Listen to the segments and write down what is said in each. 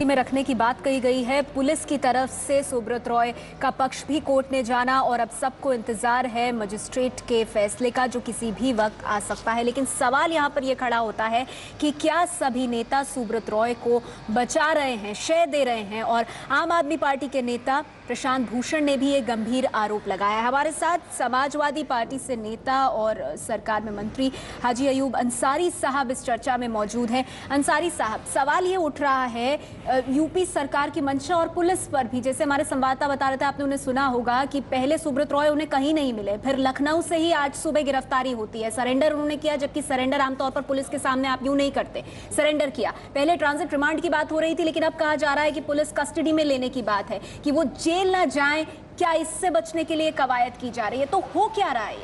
में रखने की बात कही गई है। पुलिस की तरफ से सुब्रत रॉय का पक्ष भी कोर्ट ने जाना और अब सबको इंतजार है मजिस्ट्रेट के फैसले का, जो किसी भी वक्त आ सकता है। लेकिन सवाल यहां पर यह खड़ा होता है कि क्या सभी नेता सुब्रत रॉय को बचा रहे हैं, शय दे रहे हैं? और आम आदमी पार्टी के नेता प्रशांत भूषण ने भी एक गंभीर आरोप लगाया है। हमारे साथ समाजवादी पार्टी से नेता और सरकार में मंत्री हाजी अयूब अंसारी साहब इस चर्चा में मौजूद हैं। अंसारी साहब, सवाल ये उठ रहा है यूपी सरकार की मंशा और पुलिस पर भी, जैसे हमारे संवाददाता बता रहे थे, आपने उन्हें सुना होगा कि पहले सुब्रत रॉय उन्हें कहीं नहीं मिले, फिर लखनऊ से ही आज सुबह गिरफ्तारी होती है, सरेंडर उन्होंने किया, जबकि सरेंडर आमतौर पर पुलिस के सामने आप यूं नहीं करते, सरेंडर किया। पहले ट्रांजिट रिमांड की बात हो रही थी, लेकिन अब कहा जा रहा है कि पुलिस कस्टडी में लेने की बात है कि वो जेल ना जाएं। क्या इससे बचने के लिए कवायद की जा रही है? तो हो क्या रहा है?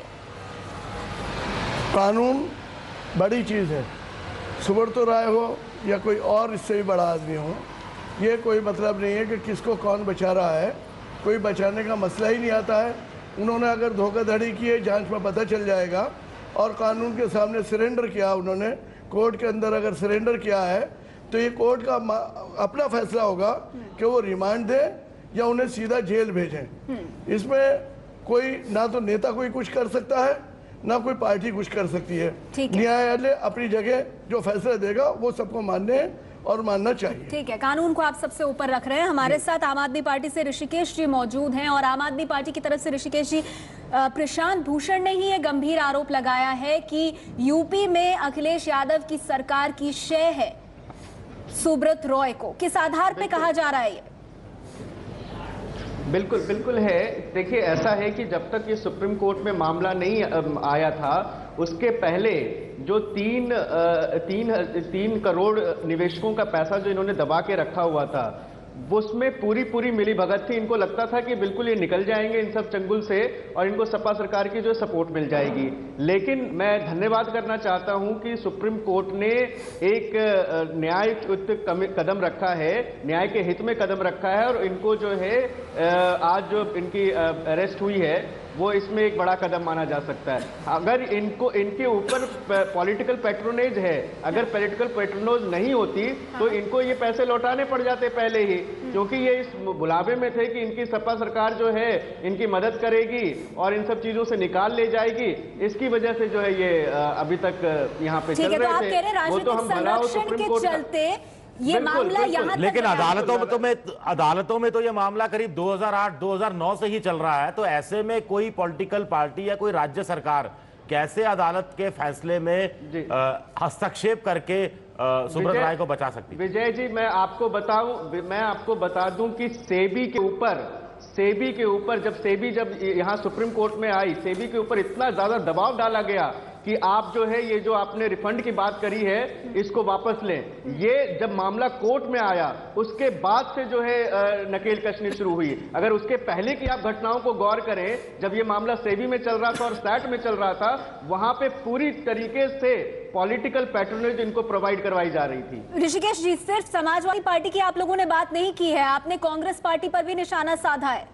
कानून बड़ी चीज है, सुब्रत रॉय हो या कोई और इससे भी बड़ा आदमी हो, ये कोई मतलब नहीं है कि किसको कौन बचा रहा है। कोई बचाने का मसला ही नहीं आता है। उन्होंने अगर धोखाधड़ी की है, जांच में पता चल जाएगा। और कानून के सामने सरेंडर किया, उन्होंने कोर्ट के अंदर अगर सरेंडर किया है तो ये कोर्ट का अपना फैसला होगा कि वो रिमांड दे या उन्हें सीधा जेल भेजें। इसमें कोई ना तो नेता कोई कुछ कर सकता है, ना कोई पार्टी कुछ कर सकती है। न्यायालय अपनी जगह जो फैसला देगा वो सबको मानने हैं और मानना चाहिए। ठीक है, कानून को आप सबसे ऊपर रख रहे हैं। हमारे साथ आम आदमी पार्टी से ऋषिकेश जी मौजूद हैं और आम आदमी पार्टी की तरफ से ऋषिकेश जी, प्रशांत भूषण ने ही ये गंभीर आरोप लगाया है कि यूपी में अखिलेश यादव की सरकार की शय है सुब्रत रॉय को। किस आधार पे कहा जा रहा है ये? बिल्कुल बिल्कुल है। देखिए, ऐसा है कि जब तक ये सुप्रीम कोर्ट में मामला नहीं आया था, उसके पहले जो तीन करोड़ निवेशकों का पैसा जो इन्होंने दबा के रखा हुआ था, उसमें पूरी मिली भगत थी। इनको लगता था कि बिल्कुल ये निकल जाएंगे इन सब चंगुल से और इनको सपा सरकार की जो सपोर्ट मिल जाएगी। लेकिन मैं धन्यवाद करना चाहता हूं कि सुप्रीम कोर्ट ने एक न्याययुक्त कदम रखा है, न्याय के हित में कदम रखा है और इनको जो है आज जो इनकी अरेस्ट हुई है वो इसमें एक बड़ा कदम माना जा सकता है। अगर इनके ऊपर पॉलिटिकल पैट्रोनेज है, अगर पॉलिटिकल पैट्रोनेज नहीं होती तो इनको ये पैसे लौटाने पड़ जाते पहले ही, क्योंकि ये इस बुलावे में थे कि इनकी सपा सरकार जो है इनकी मदद करेगी और इन सब चीजों से निकाल ले जाएगी। इसकी वजह से जो है ये अभी तक यहाँ पे चल रहे थे। वो तो हम भराओ सुप्रीम कोर्ट ये मामला यहाँ तक, लेकिन अदालतों में तो ये मामला करीब 2008-2009 से ही चल रहा है। तो ऐसे में कोई पॉलिटिकल पार्टी या कोई राज्य सरकार कैसे अदालत के फैसले में हस्तक्षेप करके सुब्रत रॉय को बचा सकती है? विजय जी, मैं आपको बता दूं कि सेबी के ऊपर जब यहाँ सुप्रीम कोर्ट में आई, सेबी के ऊपर इतना ज्यादा दबाव डाला गया कि आप जो है ये जो आपने रिफंड की बात करी है इसको वापस लें। ये जब मामला कोर्ट में आया उसके बाद से जो है नकेल कसनी शुरू हुई। अगर उसके पहले की आप घटनाओं को गौर करें, जब ये मामला सेबी में चल रहा था और सैट में चल रहा था, वहां पे पूरी तरीके से पॉलिटिकल पैट्रोनेज इनको प्रोवाइड करवाई जा रही थी। ऋषिकेश जी, सिर्फ समाजवादी पार्टी की आप लोगों ने बात नहीं की है, आपने कांग्रेस पार्टी पर भी निशाना साधा है।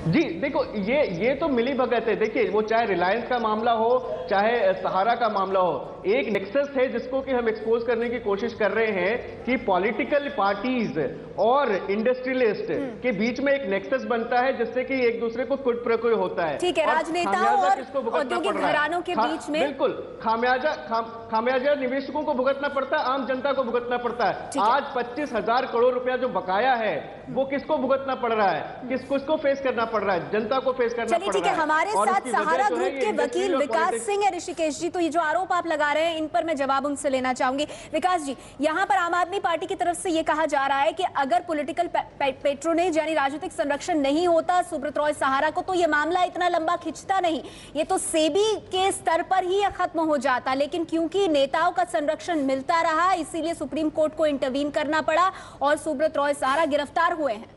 जी देखो, ये तो मिली भगत है। देखिए, वो चाहे रिलायंस का मामला हो चाहे सहारा का मामला हो, एक नेक्सस है जिसको कि हम एक्सपोज करने की कोशिश कर रहे हैं कि पॉलिटिकल पार्टीज और इंडस्ट्रियलिस्ट के बीच में एक नेक्सस बनता है जिससे कि एक दूसरे को कुट प्रकोय होता है। ठीक है, राजनेताओं और औद्योगिक घरानों के बीच में बिल्कुल खामियाजा निवेशकों को भुगतना पड़ता है, आम जनता को भुगतना पड़ता है। आज 25,000 करोड़ रुपया जो बकाया है वो किसको भुगतना पड़ रहा है, किसको फेस करना पड़ रहा है? जनता को फेस करना पड़ रहा है। ठीक है, हमारे साथ सहारा ग्रुप के वकील विकास सिंह है। ऋषिकेश जी, तो ये जो आरोप आप लगा रहे हैं इन पर मैं जवाब उनसे लेना चाहूंगी। विकास जी, यहाँ पर आम आदमी पार्टी की तरफ से ये कहा जा रहा है कि अगर पॉलिटिकल पैट्रोनेज यानी राजनीतिक संरक्षण नहीं होता सुब्रत रॉय सहारा को, तो ये मामला इतना लंबा खिंचता नहीं, ये तो सेबी के स्तर पर ही खत्म हो जाता। लेकिन क्योंकि नेताओं का संरक्षण मिलता रहा, इसीलिए सुप्रीम कोर्ट को इंटरवीन करना पड़ा और सुब्रत रॉय सहारा गिरफ्तार हुए हैं।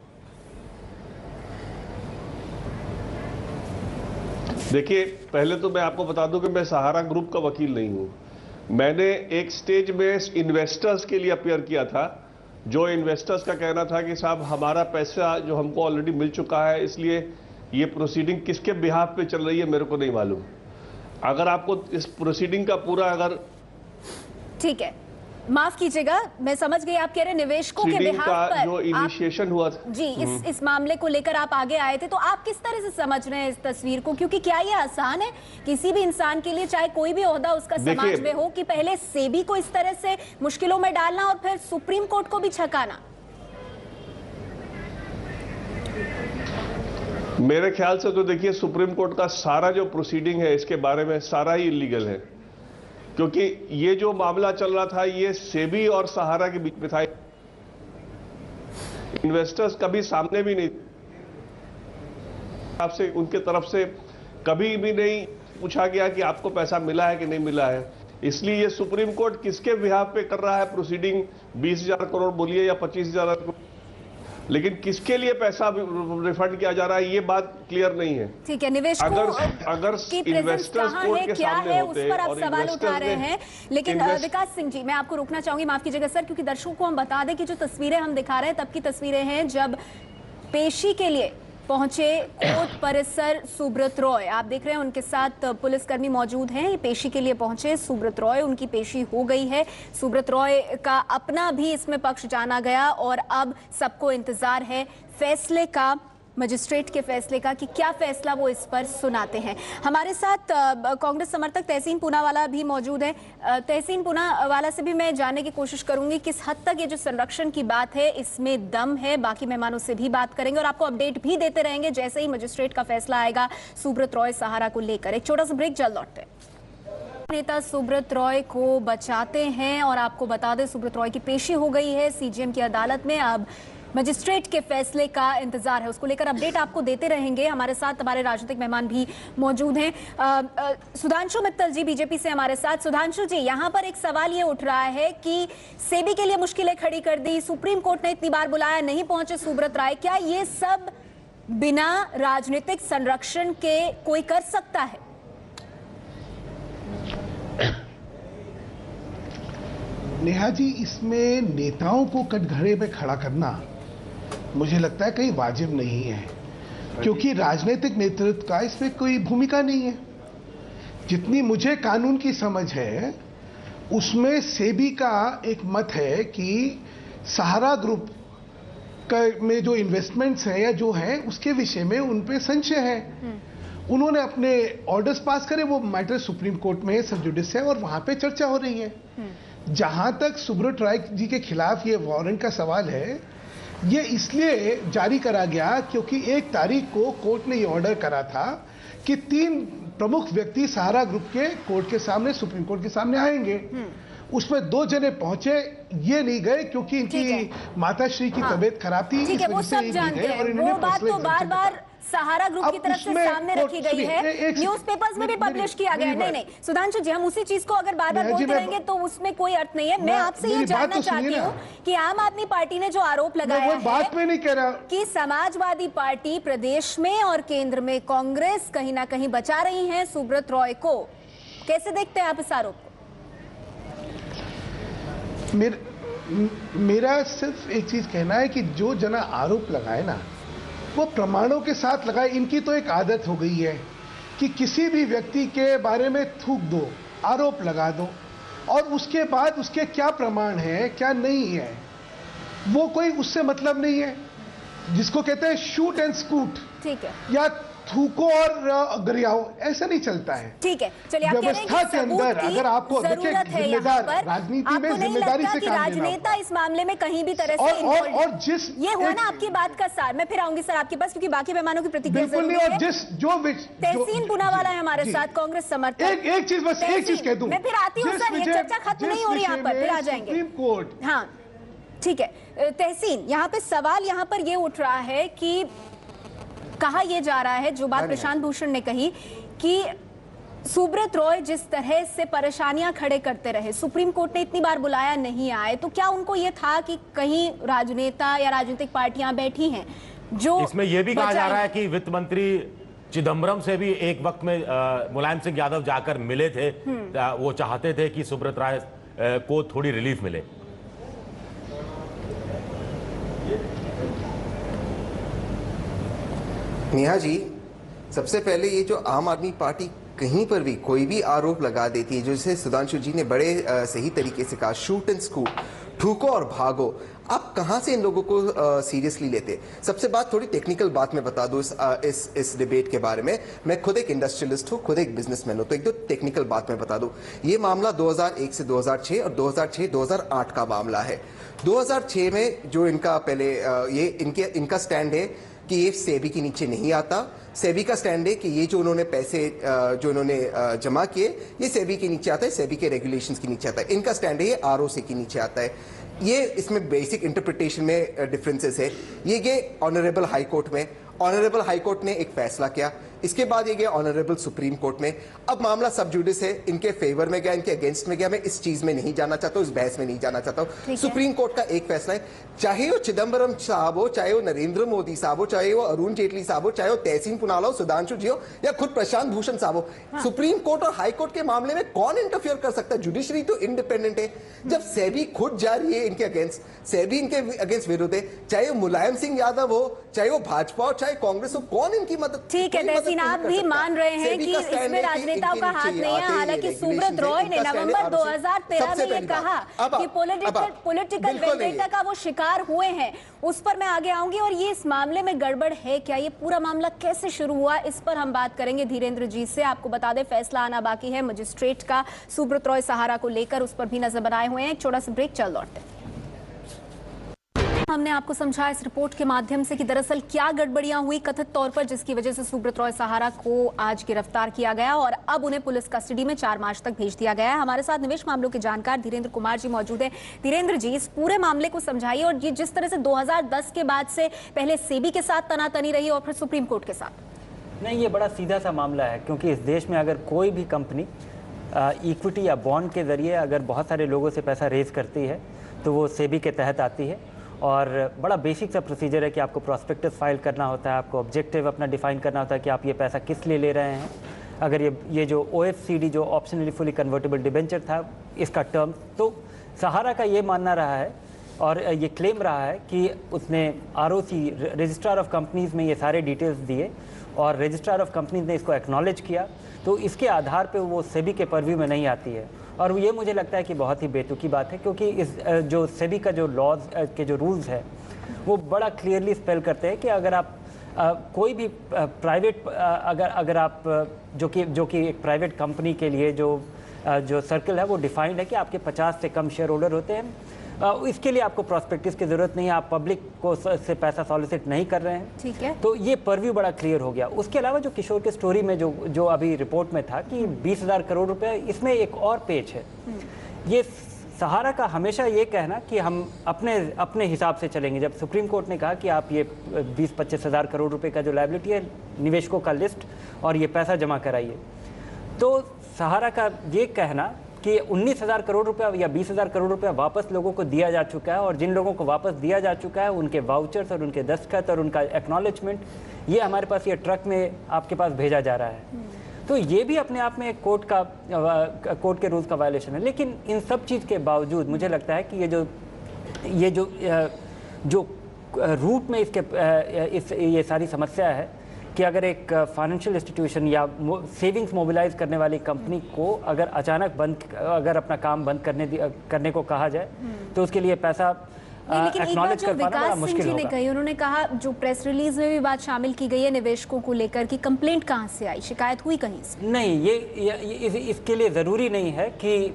देखिए, पहले तो मैं आपको बता दूं कि मैं सहारा ग्रुप का वकील नहीं हूं। मैंने एक स्टेज में इन्वेस्टर्स के लिए अपीयर किया था, जो इन्वेस्टर्स का कहना था कि साहब हमारा पैसा जो हमको ऑलरेडी मिल चुका है, इसलिए ये प्रोसीडिंग किसके बिहाफ पे चल रही है मेरे को नहीं मालूम। अगर आपको इस प्रोसीडिंग का पूरा अगर ठीक है माफ कीजिएगा, मैं समझ गई आप कह रहे निवेशकों के सीडिंग बिहाफ का पर जो इनिशिएशन हुआ था जी, इस मामले को लेकर आप आगे आए थे, तो आप किस तरह से समझ रहे हैं इस तस्वीर को? क्योंकि क्या ये आसान है किसी भी इंसान के लिए, चाहे कोई भी ओहदा उसका समाज में हो, कि पहले सेबी को इस तरह से मुश्किलों में डालना और फिर सुप्रीम कोर्ट को भी छकाना? मेरे ख्याल से तो देखिए, सुप्रीम कोर्ट का सारा जो प्रोसीडिंग है इसके बारे में सारा ही इलीगल है, क्योंकि ये जो मामला चल रहा था ये सेबी और सहारा के बीच में था। इन्वेस्टर्स कभी सामने भी नहीं, आपसे उनके तरफ से कभी भी नहीं पूछा गया कि आपको पैसा मिला है कि नहीं मिला है। इसलिए ये सुप्रीम कोर्ट किसके बिहाफ पे कर रहा है प्रोसीडिंग, 20,000 करोड़ बोलिए या 25,000 करोड़, लेकिन किसके लिए पैसा रिफंड किया जा रहा है ये बात क्लियर नहीं है। ठीक है, निवेशकों अगर की इन्वेस्टर्स कहाँ कोर्ट है, के क्या सामने है, होते उस पर आप और सवाल उठा रहे हैं। लेकिन विकास सिंह जी, मैं आपको रोकना चाहूंगी, माफ कीजिएगा सर, क्योंकि दर्शकों को हम बता दें कि जो तस्वीरें हम दिखा रहे हैं तब की तस्वीरें हैं जब पेशी के लिए पहुंचे कोर्ट परिसर सुब्रत रॉय। आप देख रहे हैं उनके साथ पुलिसकर्मी मौजूद हैं। ये पेशी के लिए पहुंचे सुब्रत रॉय, उनकी पेशी हो गई है। सुब्रत रॉय का अपना भी इसमें पक्ष जाना गया और अब सबको इंतजार है फैसले का, मजिस्ट्रेट के फैसले का, कि क्या फैसला वो इस पर सुनाते हैं। हमारे साथ कांग्रेस समर्थक तहसीन पूनावाला भी मौजूद है। तहसीन पूनावाला से भी मैं जानने की कोशिश करूंगी किस हद तक ये जो संरक्षण की बात है इसमें दम है। बाकी मेहमानों से भी बात करेंगे और आपको अपडेट भी देते रहेंगे जैसे ही मजिस्ट्रेट का फैसला आएगा सुब्रत रॉय सहारा को लेकर। एक छोटा सा ब्रेक, जल्द लौटते हैं। नेता सुब्रत रॉय को बचाते हैं और आपको बता दें सुब्रत रॉय की पेशी हो गई है सीजीएम की अदालत में। अब मजिस्ट्रेट के फैसले का इंतजार है, उसको लेकर अपडेट आपको देते रहेंगे। हमारे साथ हमारे राजनीतिक मेहमान भी मौजूद हैं। सुधांशु मित्तल जी बीजेपी से हमारे साथ। सुधांशु जी, यहाँ पर एक सवाल ये उठ रहा है कि सेबी के लिए मुश्किलें खड़ी कर दी, सुप्रीम कोर्ट ने इतनी बार बुलाया, नहीं पहुंचे सुब्रत रॉय। क्या ये सब बिना राजनीतिक संरक्षण के कोई कर सकता है? नेहा जी, इसमें नेताओं को कटघरे में खड़ा करना मुझे लगता है कहीं वाजिब नहीं है, क्योंकि राजनीतिक नेतृत्व का इसमें कोई भूमिका नहीं है। जितनी मुझे कानून की समझ है उसमें सेबी का एक मत है कि सहारा ग्रुप में जो इन्वेस्टमेंट्स हैं या जो हैं उसके विषय में उन पे संशय है। उन्होंने अपने ऑर्डर्स पास करे, वो मैटर सुप्रीम कोर्ट में सब जुडिस है और वहां पे चर्चा हो रही है। जहां तक सुब्रत रॉय जी के खिलाफ ये वारंट का सवाल है, ये इसलिए जारी करा गया क्योंकि 1 तारीख को कोर्ट ने ये ऑर्डर करा था कि 3 प्रमुख व्यक्ति सहारा ग्रुप के कोर्ट के सामने, सुप्रीम कोर्ट के सामने आएंगे। उसमें 2 जने पहुंचे, ये नहीं गए क्योंकि इनकी माताश्री की तबीयत खराब थी। ठीक है, वो सब जानते हैं, वो बात तो बार-बार सहारा ग्रुप की तरफ से सामने रखी गई है, न्यूज़पेपर्स में भी पब्लिश किया गया है। नहीं, सुधांशु जी, हम उसी चीज को अगर बार-बार बोलते रहेंगे तो उसमें कोई अर्थ नहीं है। मैं आपसे ये जानना चाहती हूँ कि आम आदमी पार्टी ने जो आरोप लगाया है कि समाजवादी पार्टी प्रदेश में और केंद्र में कांग्रेस कहीं ना कहीं बचा रही है सुब्रत रॉय को, कैसे देखते हैं आप इस आरोप को? मेरा सिर्फ एक चीज कहना है कि जो जना आरोप लगाए ना, वो प्रमाणों के साथ लगाए। इनकी तो एक आदत हो गई है कि किसी भी व्यक्ति के बारे में थूक दो, आरोप लगा दो और उसके बाद उसके क्या प्रमाण है क्या नहीं है वो कोई उससे मतलब नहीं है। जिसको कहते हैं शूट एंड स्कूट, ठीक है, या थूको और गरियाओ, ऐसा नहीं चलता है। ठीक है, चलिए, व्यवस्था के अंदर अगर आपको जिम्मेदार राजनीति में जिम्मेदारी से काम राजनेता इस मामले में कहीं भी तरह से और जिस ये हुआ ना आपकी बात का सार। मैं फिर आऊंगी सर आपके पास क्योंकि बाकी मेहमानों की प्रतिक्रिया जरूरी है। और जिस जो तहसीन पूनावाला है हमारे साथ, कांग्रेस समर्थक। एक चीज बस, एक चीज कह दूं, मैं फिर आती हूँ सर, ये चर्चा खत्म नहीं हो रही यहाँ पर, फिर आ जाएंगे। सुप्रीम कोर्ट, हाँ ठीक है तहसीन, यहाँ पे सवाल यहाँ पर ये उठ रहा है कि कहा यह जा रहा है, जो बात प्रशांत भूषण ने कही कि सुब्रत रॉय जिस तरह से परेशानियां खड़े करते रहे, सुप्रीम कोर्ट ने इतनी बार बुलाया नहीं आए, तो क्या उनको यह था कि कहीं राजनेता या राजनीतिक पार्टियां बैठी हैं जो इसमें यह भी कहा जा रहा है कि वित्त मंत्री चिदम्बरम से भी एक वक्त में मुलायम सिंह यादव जाकर मिले थे, वो चाहते थे कि सुब्रत रॉय को थोड़ी रिलीफ मिले। नेहा जी, सबसे पहले ये जो आम आदमी पार्टी कहीं पर भी कोई भी आरोप लगा देती है, जैसे सुधांशु जी ने बड़े सही तरीके से कहा, शूट एंड स्कूट, ठूको और भागो, आप कहां से इन लोगों को सीरियसली लेते? सबसे बात थोड़ी टेक्निकल बात में बता दूं इस डिबेट के बारे में। मैं खुद एक इंडस्ट्रियलिस्ट हूं, खुद एक बिजनेसमैन हूं, तो एक दो टेक्निकल बात में बता दूं। ये मामला 2001 से 2006 और 2006-2008 का मामला है। 2006 में जो इनका पहले ये इनका स्टैंड है कि ये सेबी के नीचे नहीं आता। सेबी का स्टैंड है कि ये जो उन्होंने पैसे जो उन्होंने जमा किए ये सेबी के नीचे आता है, सेबी के रेगुलेशंस के नीचे आता है। इनका स्टैंड है ये आरओसी के नीचे आता है। ये इसमें बेसिक इंटरप्रिटेशन में डिफरेंसेस है। ये गए ऑनरेबल हाई कोर्ट में, ऑनरेबल हाई कोर्ट ने एक फैसला किया, इसके बाद ये गया ऑनरेबल सुप्रीम कोर्ट में। अब मामला सब जुडिस है, इनके फेवर में गया, इनके अगेंस्ट में गया। मैं इस चीज में नहीं जाना चाहता हूं, इस बहस में नहीं जाना चाहता हूं। सुप्रीम कोर्ट का एक फैसला है, चाहे वो चिदम्बरम साहब हो, चाहे वो नरेंद्र मोदी साहब हो, चाहे वो अरुण जेटली साहब हो, चाहे वो तहसीन पुनाला हो, सुधांशु जी हो, या खुद प्रशांत भूषण साहब हो, सुप्रीम कोर्ट और हाई कोर्ट के मामले में कौन इंटरफियर कर सकता है? जुडिशरी तो इंडिपेंडेंट है। जब सेबी खुद जा रही है इनके अगेंस्ट, सेबी इनके अगेंस्ट विरोध है, चाहे वो मुलायम सिंह यादव हो, चाहे वो भाजपा हो, चाहे कांग्रेस हो, कौन इनकी मदद? ठीक है, तहसीन आप भी मान रहे हैं कि इसमें राजनेताओं का हाथ नहीं है। हालांकि सुब्रत रॉय ने नवंबर 2013 में ये कहा कि पॉलिटिकल वेंडेटा का वो शिकार हुए हैं। उस पर मैं आगे आऊंगी। और ये इस मामले में गड़बड़ है क्या, ये पूरा मामला कैसे शुरू हुआ, इस पर हम बात करेंगे धीरेन्द्र जी से। आपको बता दें फैसला आना बाकी है मजिस्ट्रेट का सुब्रत रॉय सहारा को लेकर, उस पर भी नजर बनाए हुए हैं। एक छोटा सा ब्रेक, चल लौटते हैं। हमने आपको समझाया इस रिपोर्ट के माध्यम से कि दरअसल क्या गड़बड़ियां हुई कथित तौर पर, जिसकी वजह से सुब्रत रॉय सहारा को आज गिरफ्तार किया गया और अब उन्हें पुलिस कस्टडी में 4 मार्च तक भेज दिया गया है। हमारे साथ निवेश मामलों के जानकार धीरेन्द्र कुमार जी मौजूद हैं। धीरेन्द्र जी, इस पूरे मामले को समझाइए। और ये जिस तरह से 2010 के बाद से पहले सेबी के साथ तनातनी रही और फिर सुप्रीम कोर्ट के साथ। नहीं, ये बड़ा सीधा सा मामला है, क्योंकि इस देश में अगर कोई भी कंपनी इक्विटी या बॉन्ड के जरिए अगर बहुत सारे लोगों से पैसा रेज करती है तो वो सेबी के तहत आती है। और बड़ा बेसिक सा प्रोसीजर है कि आपको प्रॉस्पेक्टस फाइल करना होता है, आपको ऑब्जेक्टिव अपना डिफाइन करना होता है कि आप ये पैसा किस लिए ले रहे हैं। अगर ये जो OFCD जो ऑप्शनली फुली कन्वर्टेबल डिबेंचर था, इसका टर्म तो सहारा का ये मानना रहा है और ये क्लेम रहा है कि उसने ROC रजिस्ट्रार ऑफ कंपनीज़ में ये सारे डिटेल्स दिए और रजिस्ट्रार ऑफ कंपनीज़ ने इसको एक्नॉलेज किया, तो इसके आधार पे वो सेबी के पर्व्यू में नहीं आती है। और ये मुझे लगता है कि बहुत ही बेतुकी बात है, क्योंकि इस जो सेबी का जो लॉज के जो रूल्स है वो बड़ा क्लियरली स्पेल करते हैं कि अगर आप कोई भी प्राइवेट अगर आप जो कि एक प्राइवेट कंपनी के लिए जो सर्कल है वो डिफाइंड है कि आपके 50 से कम शेयर होल्डर होते हैं, इसके लिए आपको प्रॉस्पेक्टिस की जरूरत नहीं है, आप पब्लिक को से पैसा सॉलिसिट नहीं कर रहे हैं। ठीक है, तो ये पर्व्यू बड़ा क्लियर हो गया। उसके अलावा जो किशोर के स्टोरी में जो अभी रिपोर्ट में था कि 20,000 करोड़ रुपए, इसमें एक और पेच है। ये सहारा का हमेशा ये कहना कि हम अपने हिसाब से चलेंगे। जब सुप्रीम कोर्ट ने कहा कि आप ये 20-25 हज़ार करोड़ रुपए का जो लायबिलिटी है, निवेशकों का लिस्ट और ये पैसा जमा कराइए, तो सहारा का ये कहना कि 19,000 करोड़ रुपया या 20,000 करोड़ रुपया वापस लोगों को दिया जा चुका है और जिन लोगों को वापस दिया जा चुका है उनके वाउचर्स और उनके दस्तखत और उनका एक्नॉलेजमेंट ये हमारे पास ये ट्रक में आपके पास भेजा जा रहा है, तो ये भी अपने आप में कोर्ट के रूल्स का वायलेशन है। लेकिन इन सब चीज़ के बावजूद मुझे लगता है कि ये जो रूट में ये सारी समस्या है कि अगर एक फाइनेंशियल इंस्टीट्यूशन या सेविंग्स मोबिलाइज करने वाली कंपनी को अगर अचानक अगर अपना काम बंद करने को कहा जाए तो उसके लिए पैसा एक्नॉलेज कर पाना बड़ा मुश्किल होगा। उन्होंने कहा, जो प्रेस रिलीज में भी बात शामिल की गई है निवेशकों को लेकर कि कंप्लेंट कहां से आई, शिकायत हुई कहीं से? नहीं, ये इसके लिए ज़रूरी नहीं है कि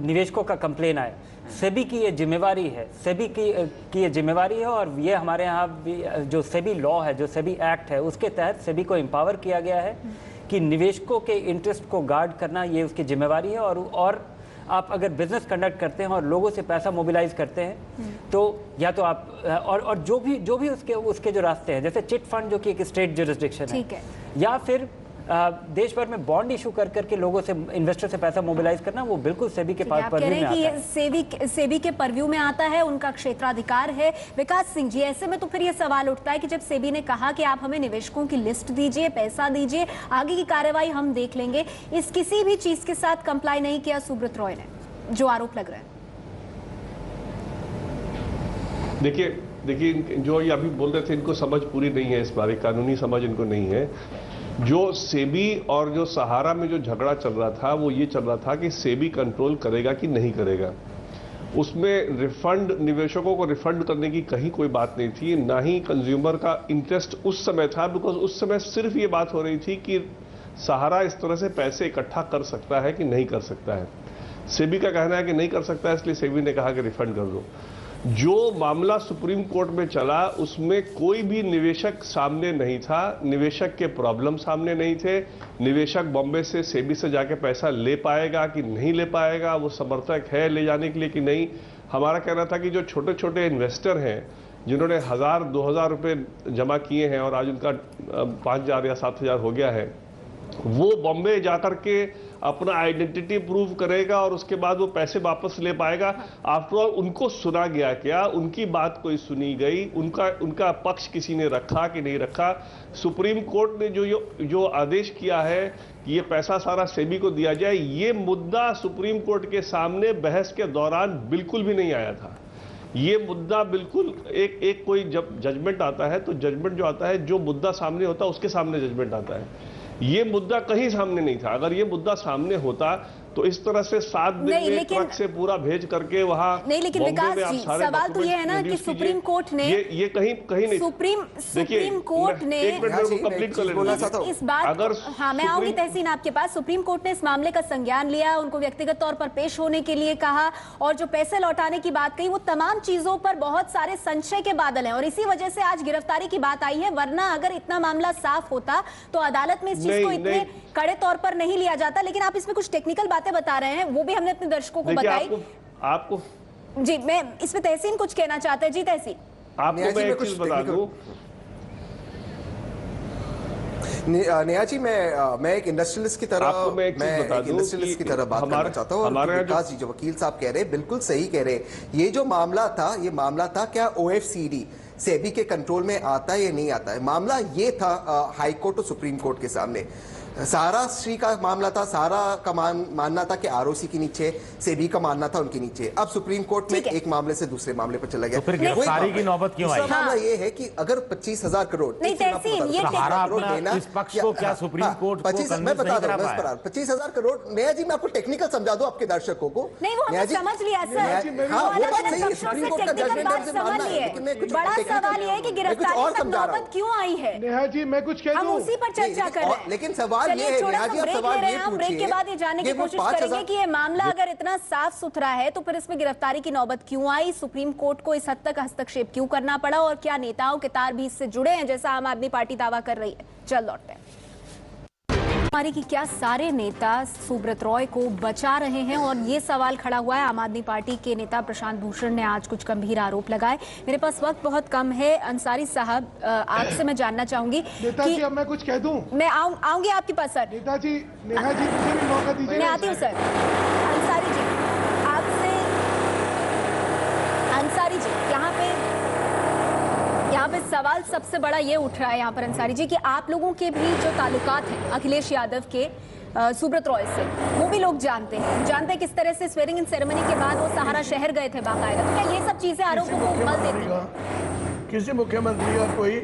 निवेशकों का कंप्लेन आए। सेबी की ये जिम्मेवारी है, सेबी की ये जिम्मेवारी है और ये हमारे यहाँ भी जो सेबी लॉ है, जो सेबी एक्ट है, उसके तहत सेबी को एम्पावर किया गया है कि निवेशकों के इंटरेस्ट को गार्ड करना ये उसकी जिम्मेवारी है। और आप अगर बिजनेस कंडक्ट करते हैं और लोगों से पैसा मोबिलाइज करते हैं तो या तो आप और जो भी उसके जो रास्ते हैं, जैसे चिट फंड जो कि एक स्टेट जुरिस्डिक्शन है, या फिर देश भर में बॉन्ड इशू करके लोगों से, इन्वेस्टर से पैसा मोबिलाइज करना, वो बिल्कुल सेबी के पर्व्यू में आता है। सेबी के पर्व्यू में आता है, उनका क्षेत्राधिकार है। विकास सिंह जी, ऐसे में तो फिर ये सवाल उठता है कि जब सेबी ने कहा कि आप हमें निवेशकों की लिस्ट दीजिए, पैसा दीजिए, आगे की कार्रवाई हम देख लेंगे, इस किसी भी चीज के साथ कंप्लाई नहीं किया सुब्रत रॉय ने, जो आरोप लग रहा है। देखिए जो ये अभी बोल रहे थे, इनको समझ पूरी नहीं है इस बारे, कानूनी समझ इनको नहीं है। जो सेबी और जो सहारा में जो झगड़ा चल रहा था वो ये चल रहा था कि सेबी कंट्रोल करेगा कि नहीं करेगा। उसमें रिफंड, निवेशकों को रिफंड करने की कहीं कोई बात नहीं थी, ना ही कंज्यूमर का इंटरेस्ट उस समय था, बिकॉज उस समय सिर्फ ये बात हो रही थी कि सहारा इस तरह से पैसे इकट्ठा कर सकता है कि नहीं कर सकता है। सेबी का कहना है कि नहीं कर सकता है, इसलिए सेबी ने कहा कि रिफंड कर दो। जो मामला सुप्रीम कोर्ट में चला उसमें कोई भी निवेशक सामने नहीं था, निवेशक के प्रॉब्लम सामने नहीं थे। निवेशक बॉम्बे से सेबी से जाके पैसा ले पाएगा कि नहीं ले पाएगा, वो समर्थक है ले जाने के लिए कि नहीं। हमारा कहना था कि जो छोटे छोटे इन्वेस्टर हैं जिन्होंने 1000-2000 रुपए जमा किए हैं और आज उनका 5000 या 7000 हो गया है, वो बॉम्बे जाकर के अपना आइडेंटिटी प्रूव करेगा और उसके बाद वो पैसे वापस ले पाएगा। आफ्टर ऑल उनको सुना गया क्या, उनकी बात कोई सुनी गई, उनका पक्ष किसी ने रखा कि नहीं रखा। सुप्रीम कोर्ट ने जो आदेश किया है कि ये पैसा सारा सेबी को दिया जाए, ये मुद्दा सुप्रीम कोर्ट के सामने बहस के दौरान बिल्कुल भी नहीं आया था। ये मुद्दा बिल्कुल एक कोई जब जजमेंट आता है तो जजमेंट जो आता है, जो मुद्दा सामने होता है उसके सामने जजमेंट आता है। ये मुद्दा कहीं सामने नहीं था। अगर ये मुद्दा सामने होता तो इस तरह से 7 दिन में ट्रक से पूरा भेज करके वहां नहीं, लेकिन विकास जी सवाल तो ये है ना कि सुप्रीम कोर्ट ने ये कहीं नहीं, सुप्रीम कोर्ट ने कंप्लीट कर लेना इस बात अगर हाँ मैं आऊंगी तहसीन आपके पास। सुप्रीम कोर्ट ने इस मामले का संज्ञान लिया, उनको व्यक्तिगत तौर पर पेश होने के लिए कहा और जो पैसे लौटाने की बात कही, वो तमाम चीजों पर बहुत सारे संशय के बादल हैं और इसी वजह से आज गिरफ्तारी की बात आई है। वरना अगर इतना मामला साफ होता तो अदालत में इस चीज को इतने कड़े तौर पर नहीं लिया जाता। लेकिन आप इसमें कुछ टेक्निकल बातें बता रहे हैं, वो भी हमने अपने दर्शकों को बताई। आपको जी, मैं इसमें तहसीन कुछ कहना चाहते हैं। जी तहसीन, आपको मैं एक चीज बता दूं। नेहा जी, मैं एक इंडस्ट्रियलिस्ट की तरह बात करना चाहता हूँ। और विकास जी जो वकील साहब कह रहे हैं बिल्कुल सही कह रहे हैं। ये जो मामला था क्या OFCD सेबी के कंट्रोल में आता है या नहीं आता है? मामला ये था हाई कोर्ट और सुप्रीम कोर्ट के सामने। सहारा श्री का मामला था, सहारा का मानना था कि ROC के नीचे, सेबी का मानना था उनके नीचे। अब सुप्रीम कोर्ट में एक मामले से दूसरे मामले पर चला गया। तो फिर गिरफ्तारी की नौबत क्यों आई? मामला ये है कि अगर 25,000 करोड़ इस पक्ष को क्या सुप्रीम कोर्ट को कन्विंस नहीं करा पाया? 25,000 करोड़। नया जी मैं आपको टेक्निकल समझा दूं आपके दर्शकों को। नहीं, वो हमने समझ लिया सर। हाँ, वो बात सही है, सुप्रीम कोर्ट का जजमेंट से मानना है, लेकिन मैं कुछ बड़ा सवाल ये है कि गिरफ्तारी तक नौबत क्यों आई है? नेहा जी मैं कुछ कह दूं, हम उसी पर चर्चा कर रहे हैं। लेकिन सवाल ये है नेहा जी, ब्रेक ले रहे हैं हम, ब्रेक के बाद ये जानने की कोशिश करेंगे कि ये मामला अगर इतना साफ सुथरा है तो फिर इसमें गिरफ्तारी की नौबत क्यों आई, सुप्रीम कोर्ट को इस हद तक हस्तक्षेप क्यों करना पड़ा और क्या नेताओं के तार भी इससे जुड़े हैं जैसा आम आदमी पार्टी दावा कर रही है। चल लौटते हैं। हमारे की क्या सारे नेता सुब्रत रॉय को बचा रहे हैं और ये सवाल खड़ा हुआ है। आम आदमी पार्टी के नेता प्रशांत भूषण ने आज कुछ गंभीर आरोप लगाए। मेरे पास वक्त बहुत कम है। अंसारी साहब, आपसे मैं जानना चाहूंगी नेताजी, अब मैं कुछ कह दूं? मैं आऊंगी आपके पास सर। नेताजी, नेहा जी मुझे भी मौका दीजिए। मैं आती हूँ सर। अंसारी जी, आपसे अंसारी जी, यहाँ पे सवाल सबसे बड़ा ये उठ रहा है यहाँ पर अंसारी जी कि आप लोगों के भी जो ताल्लुकात हैं अखिलेश यादव के सुब्रत रॉय से, वो भी लोग जानते हैं किस तरह से स्वेरिंग इन सेरेमनी के बाद वो सहारा शहर गए थे बाकायदा। तो क्या ये सब चीजें आरोपों को बल देती हैं? किसी मुख्यमंत्री का कोई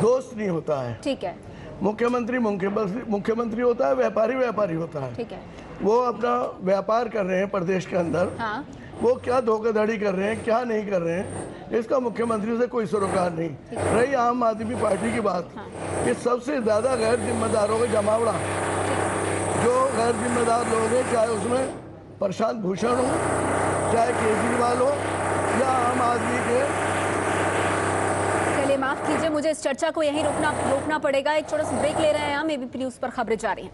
दोस्त नहीं होता है। ठीक है। मुख्यमंत्री होता है, व्यापारी होता है। ठीक है। वो अपना व्यापार कर रहे हैं प्रदेश के अंदर। हाँ। वो क्या धोखाधड़ी कर रहे हैं, क्या नहीं कर रहे हैं, इसका मुख्यमंत्री से कोई सरोकार नहीं। रही आम आदमी पार्टी की बात, कि सबसे ज्यादा गैर जिम्मेदारों का जमावड़ा, जो गैर जिम्मेदार लोग हैं, चाहे उसमें प्रशांत भूषण हो, चाहे केजरीवाल हो या आम आदमी के। चलिए माफ कीजिए, मुझे इस चर्चा को यहीं रोकना पड़ेगा। एक छोटा सा ब्रेक ले रहे हैं हम। एबीपी न्यूज पर खबरें जारी हैं।